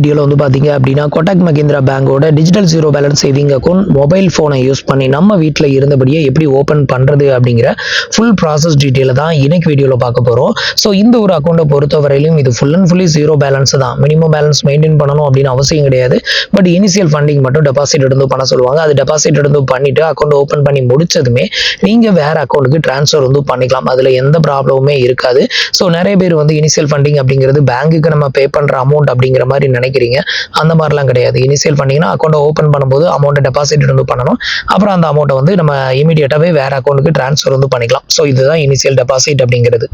வீடியோவில் வந்து பார்த்தீங்க அப்படின்னா கோட்டக் மஹிந்திரா பேங்கோட digital zero balance saving account mobile ஃபோனை யூஸ் பண்ணி நம்ம வீட்டில் இருந்தபடியே எப்படி ஓப்பன் பண்ணுறது அப்படிங்கிற ஃபுல் ப்ராசஸ் டீட்டெயிலை தான் இன்னைக்கு வீடியோவில் பார்க்க போகிறோம். ஸோ இந்த ஒரு அக்கௌண்ட்டை பொறுத்தவரையிலும் இது full and fully zero balance தான். மினிமம் பேலன்ஸ் மெயின்டைன் பண்ணணும் அப்படின்னு அவசியம் கிடையாது. பட் இனிஷியல் ஃபண்டிங் மட்டும் டெபாசிட் எடுத்து பண்ண சொல்லுவாங்க. அது டெபாசிட் எடுத்து பண்ணிட்டு அக்கௌண்ட் ஓப்பன் பண்ணி முடிச்சதுமே நீங்கள் வேற அக்கௌண்ட்டுக்கு ட்ரான்ஸ்ஃபர் வந்து பண்ணிக்கலாம். அதில் எந்த ப்ராப்ளமுமே இருக்காது. ஸோ நிறைய பேர் வந்து இனிஷியல் ஃபண்டிங் அப்படிங்கிறது பேங்குக்கு நம்ம பே பண்ணுற அமௌண்ட் அப்படிங்கிற மாதிரி நினைக்கிறீங்க. அந்த மாதிரிலாம் கிடையாது. இனிஷியல் ஃபண்டிங்னா அக்கௌண்ட்டை ஓப்பன் பண்ணும்போது அமௌண்ட்டை டெபாசிட் வந்து பண்ணணும். அப்புறம் அந்த அமௌண்ட்டை வந்து நம்ம இமீடியட்டாகவே வேற அக்கௌண்ட்டுக்கு ட்ரான்ஸ்ஃபர் வந்து பண்ணிக்கலாம். ஸோ இதுதான் இனிஷியல் டெபாசிட் அப்படிங்கிறது.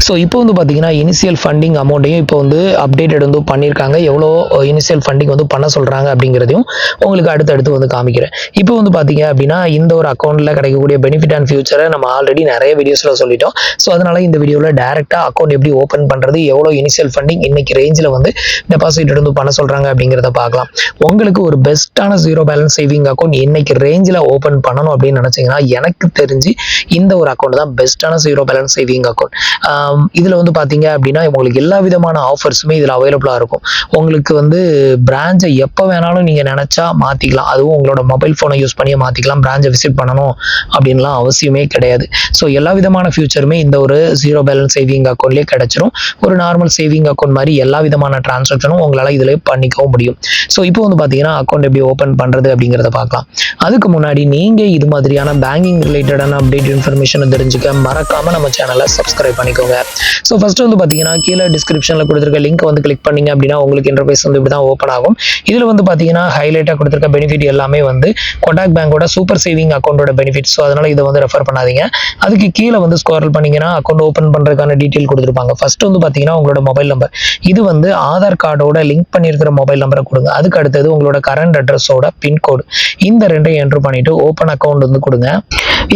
ஸோ இப்போ வந்து பார்த்தீங்கன்னா இனிஷியல் ஃபண்டிங் அமௌண்ட்டையும் இப்போ வந்து அப்டேட்டட் வந்து பண்ணியிருக்காங்க. எவ்வளோ இனிஷியல் ஃபண்டிங் வந்து பண்ண சொல்கிறாங்க அப்படிங்கிறதையும் உங்களுக்கு அடுத்தடுத்து வந்து காமிக்கிறேன். இப்போ வந்து பார்த்தீங்க அப்படின்னா இந்த ஒரு அக்கௌண்ட்டில் கிடைக்கக்கூடிய பெனிஃபிட் அண்ட் ஃபியூச்சரை நம்ம ஆல்ரெடி நிறைய வீடியோஸில் சொல்லிட்டோம். ஸோ அதனால இந்த வீடியோவில் டேரெக்டாக அக்கௌண்ட் எப்படி ஓப்பன் பண்ணுறது, எவ்வளோ இனிஷியல் ஃபண்டிங் இன்னைக்கு ரேஞ்சில் வந்து டெபாசிட் எடுத்து பண்ண சொல்றாங்க அப்படிங்கிறத பார்க்கலாம். உங்களுக்கு ஒரு பெஸ்ட்டான ஜீரோ பேலன்ஸ் சேவிங் அக்கௌண்ட் இன்னைக்கு ரேஞ்சில் ஓப்பன் பண்ணணும் அப்படின்னு நினைச்சீங்கன்னா எனக்கு தெரிஞ்சு இந்த ஒரு அக்கௌண்ட் தான் பெஸ்ட்டான ஜீரோ பேலன்ஸ் சேவிங் அக்கௌண்ட். இதில் வந்து பார்த்தீங்க அப்படின்னா உங்களுக்கு எல்லா விதமான ஆஃபர்ஸுமே இதில் அவைலபிளாக இருக்கும். உங்களுக்கு வந்து பிரான்ச்சை எப்போ வேணாலும் நீங்கள் நினச்சா மாற்றிக்கலாம். அதுவும் உங்களோட மொபைல் ஃபோனை யூஸ் பண்ணி மாற்றிக்கலாம். பிரான்ச்சை விசிட் பண்ணணும் அப்படின்லாம் அவசியமே கிடையாது. ஸோ எல்லா விதமான ஃபியூச்சருமே இந்த ஒரு ஜீரோ பேலன்ஸ் சேவிங் அக்கௌண்ட்லேயே கிடைச்சிரும். ஒரு நார்மல் சேவிங் அக்கௌண்ட் மாதிரி எல்லா விதமான டிரான்சாக்ஷனும் உங்களால் இதில் பண்ணிக்கவும் முடியும். ஸோ இப்போ வந்து பார்த்தீங்கன்னா அக்கௌண்ட் எப்படி ஓப்பன் பண்ணுறது அப்படிங்கிறத பார்க்கலாம். அதுக்கு முன்னாடி நீங்கள் இது மாதிரியான பேங்கிங் ரிலேட்டடான அப்டேட் இன்ஃபர்மேஷனை தெரிஞ்சுக்க மறக்காமல் நம்ம சேனலை சப்ஸ்கிரைப் பண்ணிக்கோங்க. ஸோ ஃபர்ஸ்ட் வந்து பார்த்தீங்கன்னா கீழே டிஸ்கிரிப்ஷனில் கொடுத்துருக்க லிங்க் வந்து கிளிக் பண்ணீங்க அப்படின்னா உங்களுக்கு இன்டர்ஃபேஸ் வந்து இப்படி தான் ஓப்பன் ஆகும். இதில் வந்து பார்த்தீங்கன்னா ஹைலைட்டாக கொடுத்துருக்க பெனிஃபிட் எல்லாமே வந்து கோட்டக் பேங்கோட சூப்பர் சேவிங் அக்கௌண்டோட பெனிஃபிட். ஸோ அதனால் இதை வந்து ரெஃபர் பண்ணாதீங்க. அதுக்கு கீழே வந்து ஸ்க்ரோல் பண்ணீங்கன்னா அக்கௌண்ட் ஓப்பன் பண்ணுறதுக்கான டீட்டெயில் கொடுத்துருப்பாங்க. ஃபர்ஸ்ட் வந்து பார்த்தீங்கன்னா உங்களோட மொபைல் நம்பர், இது வந்து ஆதார் கார்டோட லிங்க் பண்ணியிருக்கிற மொபைல் நம்பரை கொடுங்க. அதுக்கு அடுத்தது உங்களோட கரண்ட் அட்ரஸோட பின்கோடு, இந்த ரெண்டையும் என்ட்ரு பண்ணிட்டு ஓப்பன் அக்கௌண்ட் வந்து கொடுங்க.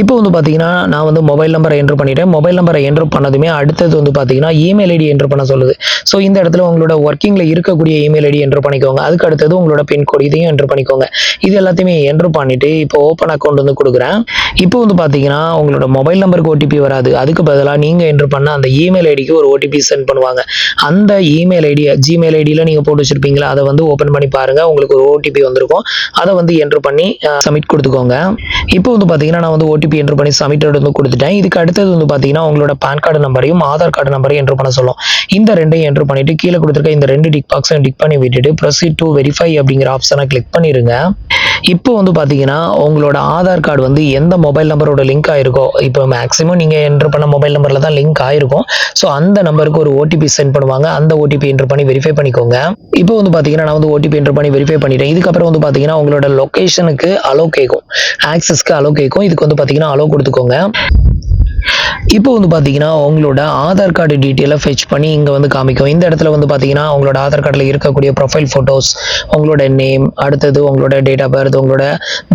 இப்போ வந்து பார்த்தீங்கன்னா நான் வந்து மொபைல் நம்பரை என்ட்ரு பண்ணிட்டேன். மொபைல் நம்பரை என்ட்ரு பண்ணதுமே அடுத்தது வந்து பார்த்தீங்கன்னா இமெயில் ஐடி என்ட்ரு பண்ண சொல்லுது. ஸோ இந்த இடத்துல உங்களோட ஒர்க்கிங்கில் இருக்கக்கூடிய இமெயில் ஐடி என்ட்ரு பண்ணிக்கோங்க. அதுக்கு அடுத்தது உங்களோட பின்கோடு, இதையும் என்ட்ரு பண்ணிக்கோங்க. இது எல்லாத்தையுமே என்ட்ரு பண்ணிட்டு இப்போ ஓப்பன் அக்கௌண்ட் வந்து கொடுக்குறேன். இப்போ வந்து பார்த்தீங்கன்னா உங்களோட மொபைல் நம்பருக்கு ஓடிபி வராது. அதுக்கு பதிலாக நீங்கள் என்ட்ரு பண்ண அந்த இமெயில் ஐடிக்கு ஒரு ஓடிபி சென்ட் பண்ணுவாங்க. அந்த இமெயில் ஐடி ஜிமெயில் ஐடியில் நீங்கள் போட்டு வச்சிருப்பீங்களா, அதை வந்து ஓப்பன் பண்ணி பாருங்க. உங்களுக்கு ஒரு ஓடிபி வந்திருக்கும். அதை வந்து என்ட்ரு பண்ணி சப்மிட் கொடுத்துக்கோங்க. இப்போ வந்து பார்த்தீங்கன்னா நான் வந்து ஓடிபி என்ட்ரு பண்ணி சப்மிட் வந்து கொடுத்துட்டேன். இதுக்கு அடுத்தது வந்து பார்த்தீங்கன்னா உங்களோட பான் கார்டு நம்பரையும் ஆதார் கார்டு நம்பரையும் என்ட்ரு பண்ண சொல்லும். இந்த ரெண்டையும் என்ட்ரு பண்ணிட்டு கீழே கொடுத்துருக்க இந்த ரெண்டு டிக் பாக்ஸையும் டிக் பண்ணி விட்டுட்டு ப்ரொசீட் டு வெரிஃபை அப்படிங்கிற ஆப்ஷனை கிளிக் பண்ணிடுங்க. இப்போ வந்து பார்த்தீங்கன்னா உங்களோட ஆதார் கார்டு வந்து எந்த மொபைல் நம்பரோட லிங்க் ஆயிருக்கோ, இப்போ மேக்ஸிமம் நீங்கள் என்ட்ரு பண்ண மொபைல் நம்பரில் தான் லிங்க் ஆயிருக்கும். ஸோ அந்த நம்பருக்கு ஒரு ஓடிபி சென்ட் பண்ணுவாங்க. அந்த ஓடிபி என்ட்ரு பண்ணி வெரிஃபை பண்ணிக்கோங்க. இப்போ வந்து பார்த்தீங்கன்னா நான் வந்து ஓடிபி என்ட்ரு பண்ணி வெரிஃபை பண்ணிட்டேன். இதுக்கப்புறம் வந்து பார்த்தீங்கன்னா உங்களோட லொக்கேஷனுக்கு அலோ கேட்கும், ஆக்சஸ்க்கு அலோ கேட்கும். இதுக்கு வந்து பார்த்தீங்கன்னா அலோ கொடுத்துக்கோங்க. இப்போ வந்து பார்த்தீங்கன்னா உங்களோட ஆதார் கார்டு டீட்டெயிலை ஃபெச் பண்ணி இங்கே வந்து காமிக்கும். இந்த இடத்துல வந்து பார்த்தீங்கன்னா உங்களோட ஆதார் கார்டில் இருக்கக்கூடிய ப்ரொஃபைல் ஃபோட்டோஸ், உங்களோட நேம், அடுத்தது உங்களோட டேட் ஆஃப் பர்த், உங்களோட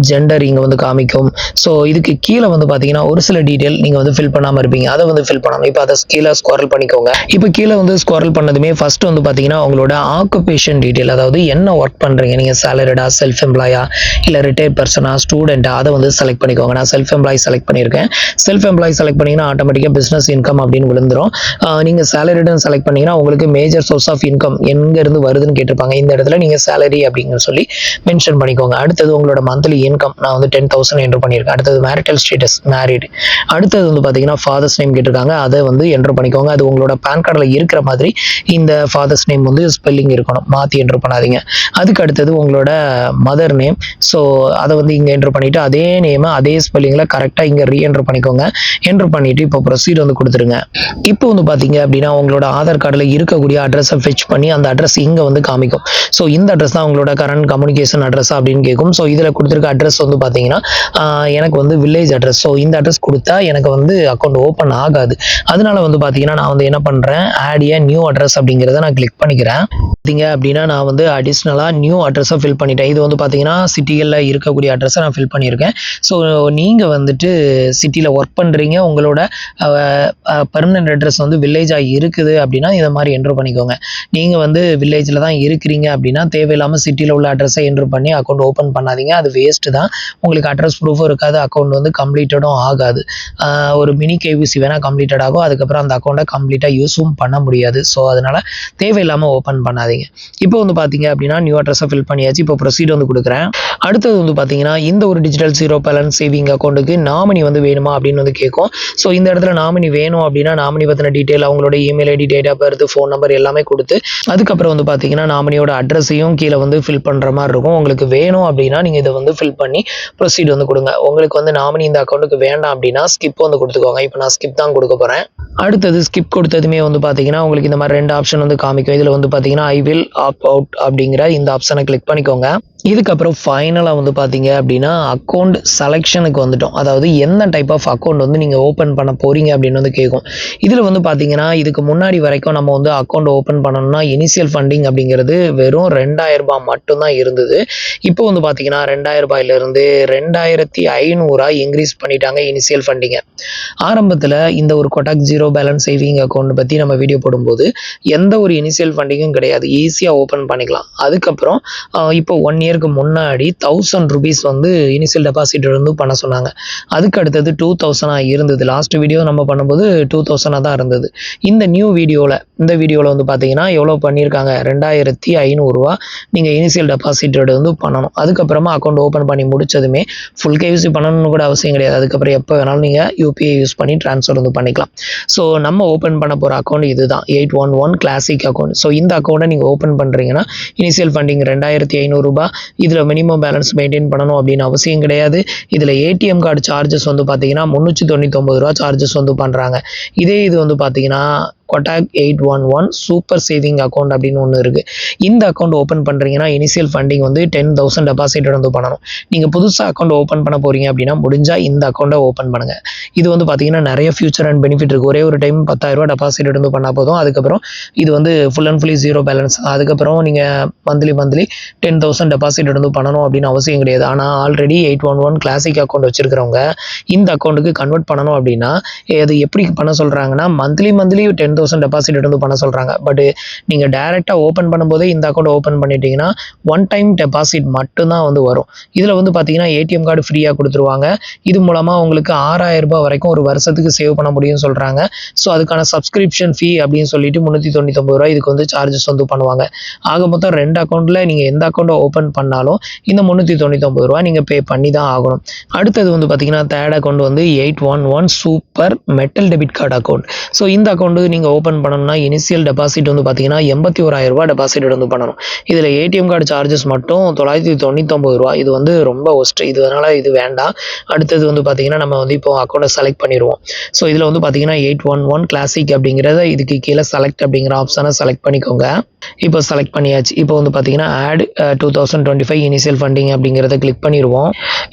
ஜெண்டர் இங்கே வந்து காமிக்கும். ஸோ இதுக்கு கீழே வந்து பார்த்தீங்கன்னா ஒரு சில டீட்டெயில் நீங்கள் வந்து ஃபில் பண்ணாமல் இருப்பீங்க, அதை வந்து ஃபில் பண்ணணும். இப்போ அதை கீழே ஸ்க்ரோல் பண்ணிக்கோங்க. இப்போ கீழே வந்து ஸ்க்ரோல் பண்ணதுமே ஃபர்ஸ்ட் வந்து பார்த்தீங்கன்னா உங்களோட ஆக்குபேஷன் டீட்டெயில், அதாவது என்ன ஒர்க் பண்ணுறீங்க, நீங்கள் சேலரிடா, செல்ஃப் எம்ப்ளாயா, இல்லை ரிட்டையர்ட் பர்சனா, ஸ்டூடெண்ட்டா, அதை வந்து செலக்ட் பண்ணிக்கோங்க. நான் செல்ஃப் எம்ப்ளாய் செலக்ட் பண்ணியிருக்கேன். செல்ஃப் எம்ப்ளாய் செலக்ட் பண்ணிங்கன்னா ஆட்டோமேட்டிக்காக பிஸ்னஸ் இன்கம் அப்படின்னு விழுந்துரும். நீங்கள் சேலரிடன் செலக்ட் பண்ணீங்கன்னா உங்களுக்கு மேஜர் சோர்ஸ் ஆஃப் இன்கம் எங்கேருந்து வருதுன்னு கேட்டிருப்பாங்க. இந்த இடத்துல நீங்கள் சேலரி அப்படிங்கிற சொல்லி மென்ஷன் பண்ணிக்கோங்க. அடுத்தது உங்களோட மந்த்லி இன்கம், நான் வந்து 10,000 என்ட்ரு பண்ணியிருக்கேன். அடுத்தது மேரிட்டல் ஸ்டேட்டஸ், மேரிடு. அடுத்தது வந்து பார்த்தீங்கன்னா ஃபாதர்ஸ் நேம் கேட்டிருக்காங்க, அதை வந்து என்ட்ரு பண்ணிக்கோங்க. அது உங்களோட பேன் கார்டில் இருக்கிற மாதிரி இந்த ஃபாதர்ஸ் நேம் வந்து ஸ்பெல்லிங் இருக்கணும், மாற்றி என்ட்ரு பண்ணாதீங்க. அதுக்கு அடுத்தது உங்களோட மதர் நேம், ஸோ அதை வந்து இங்கே என்ட்ரு பண்ணிவிட்டு அதே நேமை அதே ஸ்பெல்லிங்கில் கரெக்டாக இங்கே ரீஎன்ட்ரு பண்ணிக்கோங்க. என்ட்ரு பண்ணிவிட்டு இப்போ ப்ரொசீட் வந்து கொடுத்துருங்க. இப்போ வந்து பார்த்தீங்க அப்படின்னா உங்களோட ஆதார் கார்டில் இருக்கக்கூடிய அட்ரஸை ஃபெச் பண்ணி அந்த அட்ரஸ் இங்கே வந்து காமிக்கும். ஸோ இந்த அட்ரஸ் தான் உங்களோட கரண்ட் கம்யூனிகேஷன் அட்ரஸ் அப்படின்னு கேட்கும். ஸோ இதில் கொடுத்துருக்க அட்ரஸ் வந்து பார்த்தீங்கன்னா எனக்கு வந்து வில்லேஜ் அட்ரஸ். ஸோ இந்த அட்ரஸ் கொடுத்தா எனக்கு வந்து அக்கௌண்ட் ஓப்பன் ஆகாது. அதனால வந்து பார்த்தீங்கன்னா நான் வந்து என்ன பண்ணுறேன், ஆட் ஏ நியூ அட்ரஸ் அப்படிங்கிறத நான் கிளிக் பண்ணிக்கிறேன். பார்த்தீங்க அப்படின்னா நான் வந்து அடிஷ்னலாக நியூ அட்ரஸை ஃபில் பண்ணிட்டேன். இது வந்து பார்த்தீங்கன்னா சிட்டிகளில் இருக்கக்கூடிய அட்ரஸை நான் ஃபில் பண்ணியிருக்கேன். ஸோ நீங்கள் வந்துட்டு சிட்டியில் ஒர்க் பண்ணுறீங்க, உங்களோட பெர்மனன்ட் அட்ரஸ் வந்து வில்லேஜாக இருக்குது அப்படின்னா இதை மாதிரி என்ட்ரு பண்ணிக்கோங்க. நீங்கள் வந்து வில்லேஜில் தான் இருக்கிறீங்க அப்படின்னா தேவையில்லாமல் சிட்டியில் உள்ள அட்ரஸை என்ட்ரு பண்ணி அக்கௌண்ட் ஓப்பன் பண்ணாதீங்க. அது வேஸ்ட்டு தான். உங்களுக்கு அட்ரஸ் ப்ரூஃபும் இருக்காது, அக்கௌண்ட் வந்து கம்ப்ளீட்டடும் ஆகாது. ஒரு மினி கேவிசி வேணால் கம்ப்ளீட்டட் ஆகும், அதுக்கப்புறம் அந்த அக்கௌண்ட்டை கம்ப்ளீட்டாக யூஸும் பண்ண முடியாது. ஸோ அதனால் தேவையில்லாமல் ஓப்பன் பண்ணாதீங்க. இப்போ வந்து பார்த்தீங்க அப்படின்னா நியூ அட்ரஸை ஃபில் பண்ணியாச்சு. இப்போ ப்ரொசீட் வந்து கொடுக்குறேன். அடுத்தது வந்து பார்த்தீங்கன்னா இந்த ஒரு டிஜிட்டல் ஜீரோ பேலன்ஸ் சேவிங் அக்கௌண்ட்டுக்கு நாமினி வந்து வேணுமா அப்படின்னு வந்து கேட்கும். ஸோ இந்த இடத்துல நாமினி வேணும் அப்படின்னா நாமினி பற்றின டீட்டெயில், அவங்களோட email ID, date of birth, phone number எல்லாமே கொடுத்து அதுக்கப்புறம் வந்து பார்த்தீங்கன்னா நாமினியோட அட்ரஸையும் கீழே வந்து ஃபில் பண்ணுற மாதிரி இருக்கும். உங்களுக்கு வேணும் அப்படின்னா நீங்கள் இதை வந்து ஃபில் பண்ணி ப்ரொசீட் வந்து கொடுங்க. உங்களுக்கு வந்து நாமினி இந்த அக்கௌண்ட்டுக்கு வேண்டாம் அப்படின்னா ஸ்கிப் வந்து கொடுத்துக்கோங்க. இப்போ நான் ஸ்கிப் தான் கொடுக்க போகிறேன். அடுத்தது ஸ்கிப் கொடுத்ததுமே வந்து பார்த்தீங்கன்னா உங்களுக்கு இந்த மாதிரி 2 ஆப்ஷன் வந்து காமிக்கும். இதில் வந்து பார்த்தீங்கன்னா ஐ வில் ஆப்ட் அவுட் அப்படிங்கிற இந்த ஆப்ஷனை கிளிக் பண்ணிக்கோங்க. இதுக்கப்புறம் ஃபைனலாக வந்து பார்த்தீங்க அப்படின்னா அக்கௌண்ட் செலெக்ஷனுக்கு வந்துட்டோம். அதாவது என்ன டைப் ஆஃப் அக்கௌண்ட் வந்து நீங்கள் ஓப்பன் பண்ண போகிறீங்க அப்படின்னு வந்து கேட்கும். இதில் வந்து பார்த்தீங்கன்னா இதுக்கு முன்னாடி வரைக்கும் நம்ம வந்து அக்கௌண்ட் ஓப்பன் பண்ணணும்னா இனிஷியல் ஃபண்டிங் அப்படிங்கிறது வெறும் 2000 ரூபாய் மட்டும்தான் இருந்தது. இப்போ வந்து பார்த்தீங்கன்னா 2000 ரூபாயிலிருந்து 2500 இன்க்ரீஸ் பண்ணிட்டாங்க இனிஷியல் ஃபண்டிங்கை. ஆரம்பத்தில் இந்த ஒரு Kotak zero balance saving account பற்றி நம்ம வீடியோ போடும்போது எந்த ஒரு இனிஷியல் ஃபண்டிங்கும் கிடையாது, ஈஸியாக ஓப்பன் பண்ணிக்கலாம். அதுக்கப்புறம் இப்போ 1 இயருக்கு முன்னாடி 1000 rupees வந்து இனிஷியல் டெபாசிட் வந்து பண்ண சொன்னாங்க. அதுக்கு அடுத்தது 2000 இருந்தது. லாஸ்ட் வீடியோ நம்ம பண்ணும்போது 2000 தான் இருந்தது. இந்த வீடியோவில் வந்து பார்த்தீங்கன்னா எவ்வளோ பண்ணியிருக்காங்க, 2500 ரூபா நீங்கள் இனிஷியல் டெபாசிட் வந்து பண்ணணும். அதுக்கப்புறமா அக்கௌண்ட் ஓப்பன் பண்ணி முடிச்சதுமே ஃபுல் கேவிசி பண்ணணும்னு கூட அவசியம் கிடையாது. அதுக்கப்புறம் எப்போ வேணாலும் நீங்கள் யூபிஐ யூஸ் பண்ணி ட்ரான்ஸ்ஃபர் வந்து பண்ணிக்கலாம். ஸோ நம்ம ஓப்பன் பண்ண போகிற அக்கௌண்ட் இதுதான், 811 கிளாசிக் அக்கௌண்ட். ஸோ இந்த அக்கௌண்ட்டை நீங்கள் ஓப்பன் பண்ணுறீங்கன்னா இனிஷியல் ஃபண்டிங் 2500 ரூபா. இதில் மினிமம் பேலன்ஸ் மெயின்டைன் பண்ணணும் அப்படின்னு அவசியம் கிடையாது. இதில் ஏடிஎம் கார்டு சார்ஜஸ் வந்து பார்த்தீங்கன்னா 399 ரூபா சார்ஜஸ் வந்து பண்ணுறாங்க. இது வந்து பார்த்தீங்கன்னா கொட்டாக் 811 சூப்பர் சேவிங் அக்கௌண்ட் அப்படின்னு ஒன்று இருக்குது. இந்த அக்கௌண்ட் ஓப்பன் பண்ணுறீங்கன்னா இனிஷியல் ஃபண்டிங் வந்து 10,000 டெபாசிட் வந்து பண்ணணும். நீங்கள் புதுசாக அக்கௌண்ட் ஓப்பன் பண்ண போகிறீங்க அப்படின்னா முடிஞ்சால் இந்த அக்கௌண்ட்டை ஓப்பன் பண்ணுங்கள். இது வந்து பார்த்தீங்கன்னா நிறைய ஃபியூச்சர் அண்ட் பெனிஃபிட் இருக்குது. ஒரே ஒரு டைம் 10,000 ரூபா டெபாசிட் வந்து பண்ணால் போதும். அதுக்கப்புறம் இது வந்து full and fully zero balance. அதுக்கப்புறம் நீங்கள் மந்த்லி 10,000 டெபாசிட் வந்து பண்ணணும் அப்படின்னு அவசியம் கிடையாது. ஆனால் ஆல்ரெடி 811 கிளாசிக் அக்கௌண்ட் வச்சுருக்கிறவங்க இந்த அக்கௌண்ட்டுக்கு கன்வெர்ட் பண்ணணும் அப்படின்னா அது எப்படி பண்ண சொல்கிறாங்கன்னா மந்த்லி 10,000 டெபாசிட் வந்து பண்ண சொல்கிறாங்க. பட் நீங்கள் டைரெக்டாக ஓப்பன் பண்ணும்போதே இந்த அக்கௌண்ட் ஓப்பன் பண்ணிட்டீங்கன்னா 1 டைம் டெபாசிட் மட்டும்தான் வந்து வரும். இதில் வந்து பார்த்தீங்கன்னா ஏடிஎம் கார்டு ஃப்ரீயாக கொடுத்துருவாங்க. இது மூலமாக உங்களுக்கு 6000 ரூபாய் வரைக்கும் ஒரு வருஷத்துக்கு சேவ் பண்ண முடியும்னு சொல்கிறாங்க. ஸோ அதுக்கான சப்ஸ்கிரிப்ஷன் ஃபீ அப்படின்னு சொல்லிட்டு 399 ரூபாய் இதுக்கு வந்து சார்ஜஸ் வந்து பண்ணுவாங்க. ஆக மொத்தம் 2 அக்கௌண்ட்டில் நீங்கள் எந்த அக்கௌண்ட்டை ஓப்பன் பண்ணாலும் இந்த 399 ரூபாய் நீங்கள் பே பண்ணி தான் ஆகணும். அடுத்தது வந்து பார்த்தீங்கன்னா தேர்ட் அக்கௌண்ட் வந்து 811 super metal debit card account. So இந்த அக்கௌண்ட்டு நீங்கள் ஓப்பன் பண்ணணும்னா இனிஷியல் டெபாசிட் வந்து பார்த்தீங்கன்னா 81,000 ரூபாய் டெபாசிட் வந்து பண்ணணும். இதில் ஏடிஎம் கார்டு சார்ஜஸ் மட்டும் 999 ரூபா. இது வந்து ரொம்ப ஒஸ்ட். இதனால் இது வேண்டாம். அடுத்தது வந்து பார்த்தீங்கன்னா நம்ம வந்து இப்போ அக்கௌண்ட்டை செலக்ட் பண்ணிடுவோம். ஸோ இதில் வந்து பார்த்தீங்கன்னா 811 கிளாசிக் அப்படிங்கிறத இதுக்கு கீழே செலக்ட் அப்படிங்கிற ஆப்ஷனை செலக்ட் பண்ணிக்கோங்க. இப்போ செலக்ட் பண்ணியாச்சு. இப்போ வந்து பார்த்தீங்கன்னா ஆட் 2025 இனிஷியல் ஃபண்டிங் அப்படிங்கிறத கிளிக் பண்ணிடுவோம்.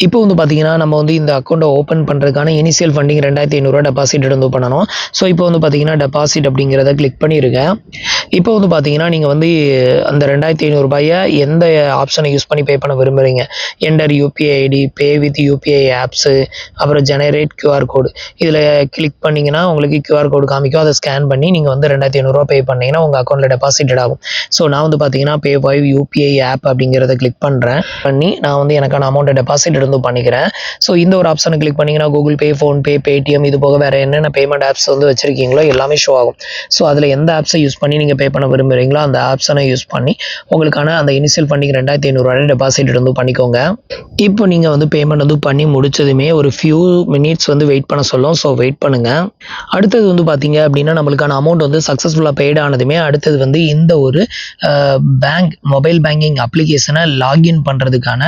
இப்போ வந்து பார்த்தீங்கன்னா நம்ம வந்து இந்த அக்கௌண்ட்டை ஓப்பன் பண்ணுறதுக்கான இனிஷியல் ஃபண்டிங் 2500 ரூபா டெபாசிட் வந்து பண்ணணும். ஸோ இப்போ வந்து பார்த்தீங்கன்னா டெபாசிட் அப்படிங்கிறத கிளிக் பண்ணிடுங்க. இப்போ வந்து பார்த்தீங்கன்னா நீங்கள் வந்து அந்த 2500 ரூபாயை எந்த ஆப்ஷனை யூஸ் பண்ணி பே பண்ண விரும்புகிறீங்க, enter UPI ID, pay with UPI apps, அப்புறம் ஜெனரேட் QR கோடு. இதில் கிளிக் பண்ணிங்கன்னா உங்களுக்கு QR கோடு காமிக்கும். அதை ஸ்கேன் பண்ணி நீங்கள் வந்து 2500 ரூபா பே பண்ணிங்கன்னா உங்கள் அக்கௌண்ட்டில் டெபாசிட்டட் ஆகும். ஸோ நான் வந்து பார்த்தீங்கன்னா பே பை யூபிஐ ஆப் அப்படிங்கிறத கிளிக் பண்ணுறேன். நான் வந்து எனக்கான அமௌண்ட்டை டெபாசிட் வந்து பண்ணிக்கிறேன். ஸோ இந்த ஒரு ஆப்ஷனை கிளிக் பண்ணிங்கன்னா கூகுள் பே, ஃபோன்பே, பேடிஎம் இது போக வேறு என்னென்ன பேமெண்ட் ஆப்ஸ் வந்து வச்சுருக்கீங்களோ எல்லாமே ஷோ ஆகும். ஸோ அதில் எந்த ஆப்ஸை யூஸ் பண்ணி நீங்கள் பே பண்ண விரும்புகிறீங்களோ அந்த ஆப்ஷனை யூஸ் பண்ணி உங்களுக்கான அந்த இனிஷியல் ஃபண்டிங் 2500 ரூபாய் டெபாசிட் வந்து பண்ணிக்கோங்க. இப்போ நீங்கள் வந்து பேமெண்ட் வந்து பண்ணி முடிச்சதுமே ஒரு ஃபியூ மினிட்ஸ் வந்து வெயிட் பண்ண சொல்லும். ஸோ வெயிட் பண்ணுங்கள். அடுத்தது வந்து பார்த்தீங்க அப்படின்னா நம்மளுக்கான அமௌண்ட் வந்து சக்ஸஸ்ஃபுல்லாக பெய்ட் ஆனதுமே அடுத்தது வந்து இந்த ஒரு மொபைல் பேங்கிங் அப்ளிகேஷனை லாகின் பண்ணுறதுக்கான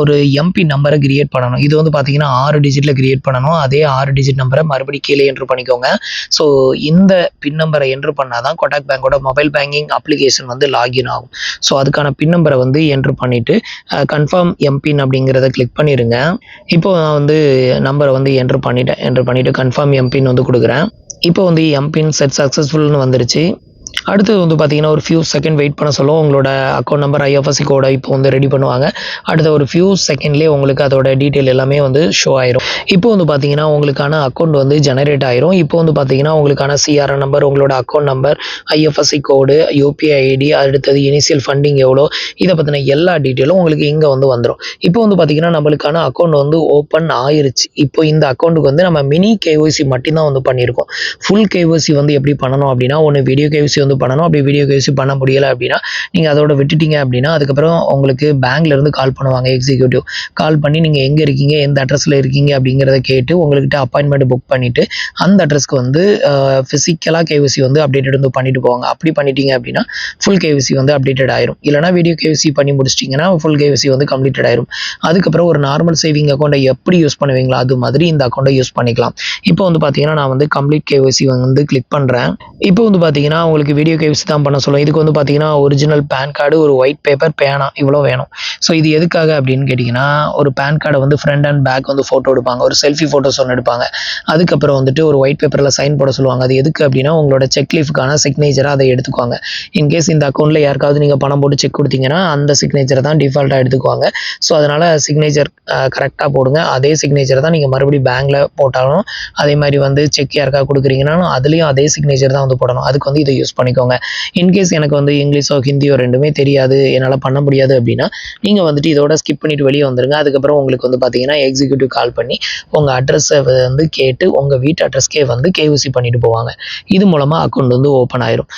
ஒரு எம்பி நம்பரை கிரியேட் பண்ணணும். இது வந்து பார்த்தீங்கன்னா 6 டிஜிட்டில் கிரியேட் பண்ணணும். அதே 6 டிஜிட் நம்பரை மறுபடியும் கீழே என்ட்ரு பண்ணிக்கோங்க. ஸோ இந்த பின் நம்பரை என்ட்ரு பண்ணால் தான் கொட்டாக் பேங்கோட மொபைல் பேங்கிங் அப்ளிகேஷன் வந்து லாகின் ஆகும். ஸோ அதுக்கான பின் நம்பரை வந்து என்ட்ரு பண்ணிவிட்டு கன்ஃபார்ம் எம்பின் அப்படிங்கிறத கிளிக் பண்ணிடுங்க. இப்போ நான் வந்து நம்பரை வந்து என்ட்ரு பண்ணிவிட்டு கன்ஃபார்ம் எம்பின் வந்து கொடுக்குறேன். இப்போ வந்து எம்பின் செட் சக்ஸஸ்ஃபுல்னு வந்துருச்சு. அடுத்தது வந்து பார்த்தீங்கன்னா ஒரு ஃபியூ செகண்ட் வெயிட் பண்ண சொல்லும். உங்களோட அக்கௌண்ட் நம்பர் ஐஎஃப்எஸ்சி கோடை இப்போ வந்து ரெடி பண்ணுவாங்க. அடுத்த ஒரு ஃபியூ செகண்ட்லேயே உங்களுக்கு அதோட டீட்டெயில் எல்லாமே வந்து ஷோ ஆயிரும். இப்போ வந்து பார்த்தீங்கன்னா உங்களுக்கான அக்கௌண்ட் வந்து ஜெனரேட் ஆயிரும். இப்போ வந்து பார்த்தீங்கன்னா உங்களுக்கான சிஆர்என் நம்பர், உங்களோட account number, IFSC code, UPI ID, அடுத்தது இனிஷியல் ஃபண்டிங் எவ்வளோ, இதை பற்றின எல்லா டீட்டெயிலும் உங்களுக்கு இங்கே வந்து வந்துடும். இப்போ வந்து பார்த்தீங்கன்னா நம்மளுக்கான அக்கௌண்ட் வந்து ஓப்பன் ஆயிருச்சு. இப்போ இந்த அக்கௌண்ட்டுக்கு வந்து நம்ம மினி கேஒய்சி மட்டும்தான் வந்து பண்ணியிருக்கோம். ஃபுல் கேஒய்சி வந்து எப்படி பண்ணணும் அப்படின்னா, ஒன்று வீடியோ கேஒய்சி வந்து பண்ணணும். அப்படி வீடியோ கேஒய்சி பண்ண முடியலை அப்படின்னா நீங்கள் அதோட விட்டுட்டீங்க அப்படின்னா அதுக்கப்புறம் உங்களுக்கு பேங்க்லேருந்து கால் பண்ணுவாங்க எக்ஸிக்யூட்டிவ். கால் பண்ணி நீங்கள் எங்கே இருக்கீங்க, எந்த அட்ரஸில் இருக்கீங்க அப்படிங்கிறத கேட்டு உங்கள்கிட்ட அப்பாயின்மெண்ட் புக் பண்ணிவிட்டு அந்த அட்ரஸ்க்கு வந்து ஃபிசிக்கலாக கேஒய்சி வந்து அப்டேட்டட் வந்து பண்ணிட்டு போவாங்க. அப்படி பண்ணிட்டீங்க அப்படின்னா ஃபுல் கேஒய்சி வந்து அப்டேட்டட் ஆயிரும். இல்லைனா வீடியோ கேஒய்சி பண்ணி முடிச்சிட்டிங்கன்னா ஃபுல் கேஒய்சி வந்து கம்ப்ளீட்டட் ஆயிரும். அதுக்கப்புறம் ஒரு நார்மல் சேவிங் அக்கௌண்ட்டை எப்படி யூஸ் பண்ணுவீங்களோ அது மாதிரி இந்த அக்கௌண்ட்டை யூஸ் பண்ணிக்கலாம். இப்போ வந்து பார்த்தீங்கன்னா நான் வந்து கம்ப்ளீட் கேஒய்சி வந்து கிளிக் பண்ணுறேன். இப்போ வந்து பார்த்தீங்கன்னா உங்களுக்கு வீடியோ கேஒய்சி தான் பண்ண சொல்லும். இதுக்கு வந்து பார்த்தீங்கன்னா ஒரிஜினல் பேன் கார்டு, ஒரு ஒயிட் பேப்பர், பேனா இவ்வளோ வேணும். ஸோ இது எதுக்காக அப்படின்னு கேட்டிங்கன்னா, ஒரு பேன் கார்டை வந்து ஃப்ரண்ட் அண்ட் பேக் வந்து ஃபோட்டோ எடுப்பாங்க. ஒரு செல்ஃபி ஃபோட்டோஸ் ஒன்று எடுப்பாங்க. அதுக்கப்புறம் வந்துட்டு ஒரு ஒயிட் பேப்பரில் சைன் போட சொல்லுவாங்க. அது எதுக்கு அப்படின்னா உங்களோட செக் லீஃப்க்கான சிக்னேச்சராக அதை எடுத்துக்குவாங்க. இன்கேஸ் இந்த அக்கௌண்ட்டில் யாருக்காவது நீங்கள் பணம் போட்டு செக் கொடுத்தீங்கன்னா அந்த சிக்னேச்சரை தான் டிஃபால்ட்டாக எடுத்துக்குவாங்க. ஸோ அதனால் சிக்னேச்சர் கரெக்டாக போடுங்க. அதே சிக்னேச்சரை தான் நீங்கள் மறுபடியும் பேங்க்கில் போட்டாலும், அதே மாதிரி வந்து செக் யாருக்காக கொடுக்குறீங்கன்னாலும் அதுலேயும் அதே சிக்னேச்சர் தான் வந்து போடணும். அதுக்கு வந்து இதை யூஸ் பண்ணிக்கோங்க. இன்கேஸ் எனக்கு வந்து இங்கிலீஷோ ஹிந்தியோ ரெண்டுமே தெரியாது, என்னால் பண்ண முடியாது அப்படின்னா நீங்கள் வந்துட்டு இதோட ஸ்கிப் பண்ணிவிட்டு வெளியே வந்துடுங்க. அதுக்கப்புறம் உங்களுக்கு வந்து பார்த்தீங்கன்னா எக்ஸிக்யூட்டிவ் கால் பண்ணி உங்கள் அட்ரஸை வந்து கேட்டு உங்கள் வீட்டு அட்ரஸ்க்கே வந்து கேஒய்சி பண்ணிட்டு போவாங்க. இது மூலமாக அக்கௌண்ட் வந்து ஓப்பன் ஆயிரும்.